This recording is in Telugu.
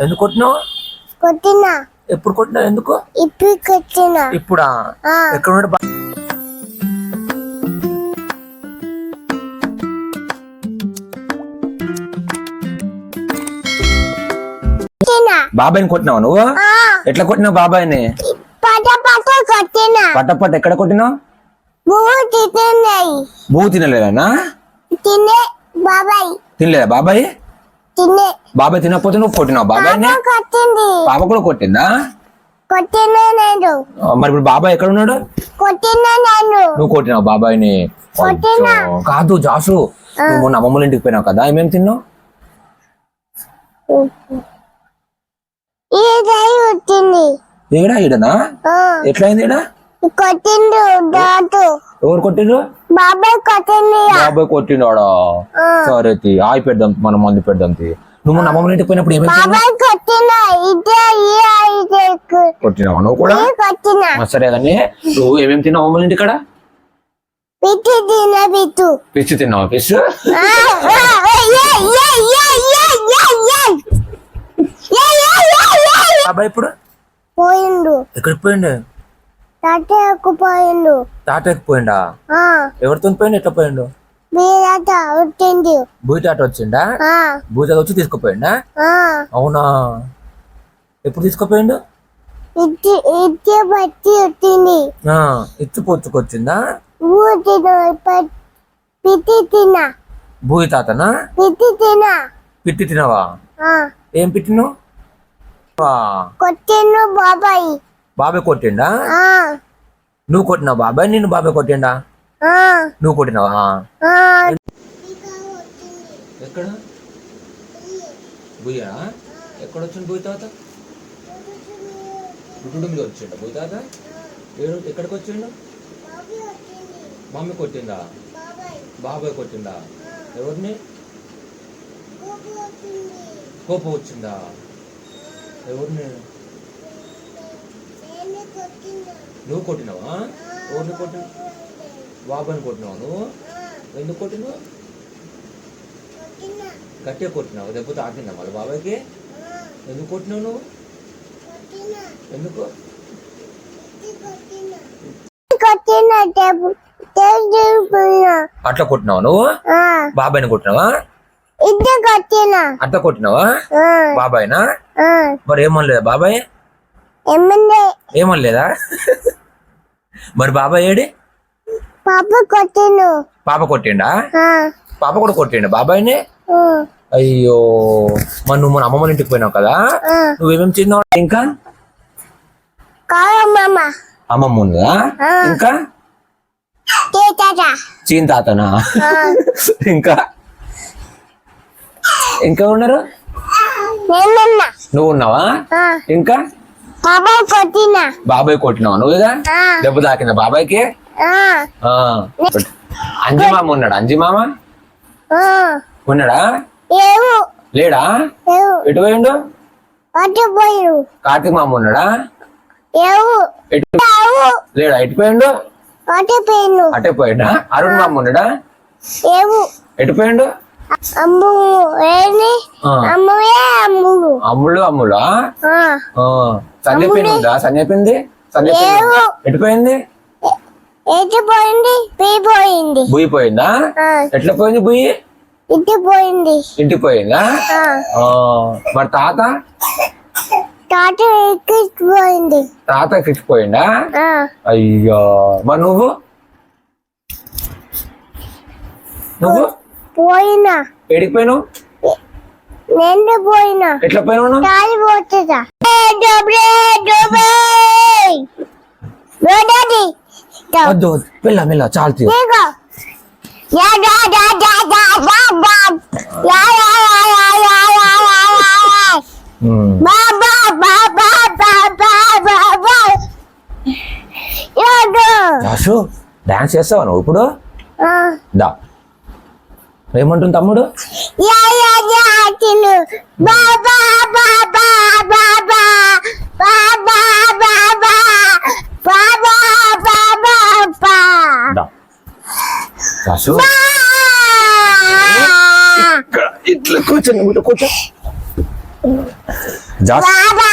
ఎందుకు కొట్టినావు? కొట్టినా. ఎప్పుడు కొట్టినావు? ఎందుకు ఇప్పుడు కొట్టినా? ఇప్పుడా? ఎక్కడ ఉన్నాడు? బాబాయ్ని కొట్టినావు నువ్వు? ఎట్లా కొట్టినావు బాబాయ్ని? పట్ట పట్ట ఎక్కడ కొట్టినావు? బువ్వు తినలేదా? తినలేదా బాబాయ్? బాబాయ్ తినకపోతే నువ్వు కొట్టినావు బాబాయ్ని? పాప కూడా కొట్టిందా? మరి ఇప్పుడు బాబాయ్ ఎక్కడ ఉన్నాడు? నువ్వు కొట్టినావు బాబాయ్ని? కాదు జాసు, నువ్వు మొన్న అమ్మమ్మల ఇంటికి పోయినావు కదా, ఏమేమి తిన్నావు? ఈడ ఈడనా? ఎట్లయింది ఈడ? కొట్టిండు. ఎవరు కొట్టిండ్రు? బాబాయ్ కొట్టిండు. బాబాయ్ కొట్టినాడా? సరే ఆయి పెడదాం, మనం మంది పెడదాం. నువ్వు మొన్న అమ్మమ్మల ఇంటికి పోయినప్పుడు ఏమేమి కొట్టినావు? నువ్వు కూడా సరే కానీ నువ్వు ఏమేమి తిన్నావు అమ్మమ్మల ఇంటి కాడ? పిచ్చి తిన్నావా? పిచ్చి బాబాయ్ ఇప్పుడు పోయిండు. ఎక్కడికి పోయిండు? తాతయ్యకు పోయిండు. తాతయ్యకు పోయిండా? ఎవరితో పోయిండు? ఎట్లా పోయిండు? బూయిటాట వచ్చిండా? బూయిటాట వచ్చి తీసుకుపోయిండా? అవునా? ఎప్పుడు తీసుకుపోయిండు? ఇచ్చి పుచ్చుకొచ్చిందా? బూయి తాతనా? పిట్టి తినవా? ఏం పిట్టిను? కొట్టిండు బాబాయ్. బాబాయ్ కొట్టిండా? నువ్వు కొట్టినావు బాబాయ్? నిన్ను బాబాయ్ కొట్టిండా? నువ్వు కొట్టినావా? ఎక్కడ బుయ్యా? ఎక్కడ వచ్చిండు బుయ్యి తాత? గుడ్డుమిలో వచ్చిండ బుయ్యి తాత? ఎక్కడికి వచ్చిండు? మమ్మీ కొట్టిందా? బాబాయ్ కొట్టిందా? ఎవరిని? కోపం వచ్చిందా? ఎవరిని? నువ్వు కొట్టినావా? ఎవరిని కొట్టిన? బాబాయ్ని కొట్టినావా నువ్వు? ఎందుకు కొట్టినావు? గట్టిగా కొట్టినావు? దెబ్బ తాకిందా మళ్ళీ బాబాయ్కి? ఎందుకు కొట్టినావు నువ్వు? ఎందుకు? అట్లా కొట్టినావా నువ్వు? బాబాయ్ని కొట్టినావా? అట్లా కొట్టినావా బాబాయ్నా? మరి ఏమనలేదా బాబాయ్? ఏమనలేదా? మరి బాబాయ్ ఏడి? పాప కొట్టిండా? పాప కూడా కొట్టిండా బాబాయ్ని? అయ్యో, మరి నువ్వు మన అమ్మమ్మల ఇంటికి పోయినావు కదా, నువ్వేమేమి తిన్నావు? ఇంకా అమ్మమ్మ ఉందా? ఇంకా చీన్ తాతనా? ఇంకా ఇంకా ఉన్నారు? నువ్వు ఉన్నావా? ఇంకా బాబాయ్ కొట్టినావా నువ్వుగా? దెబ్బ తాకిందా బాబాయ్కి? అంజిమామ ఉన్నాడా? అంజిమామ ఉన్నాడా? లేడా? ఎటు పోయిండు? కార్తీక్ మామ ఉన్నాడా? లేడా? ఎటు పోయిండు? అటే పోయిండా? అరుణ్ మామ ఉన్నాడా? ఎటు పోయిండు? అమ్ముడు అమ్ముడా? సంజయ్ ఉందా? సంజయ్ ఎటుపోయింది? బుయ్యి పోయిందా? ఎట్లా పోయింది బుయ్యి? ఇంటికి పోయిందా? మరి తాత? తాత ఎక్కిపోయిందా? అయ్యో, మరి నువ్వు పోయినా? ఎడికి పోయినావు? నేను పోయినా. ఎట్లా పోయినావు? మెల్ల మెల్ల చాలు. డాన్స్ చేస్తావా నువ్వు ఇప్పుడు? దా, ఏమంటుంది తమ్ముడు? ఇట్లా కూర్చొని కూర్చో. జాస్ బాబాయ్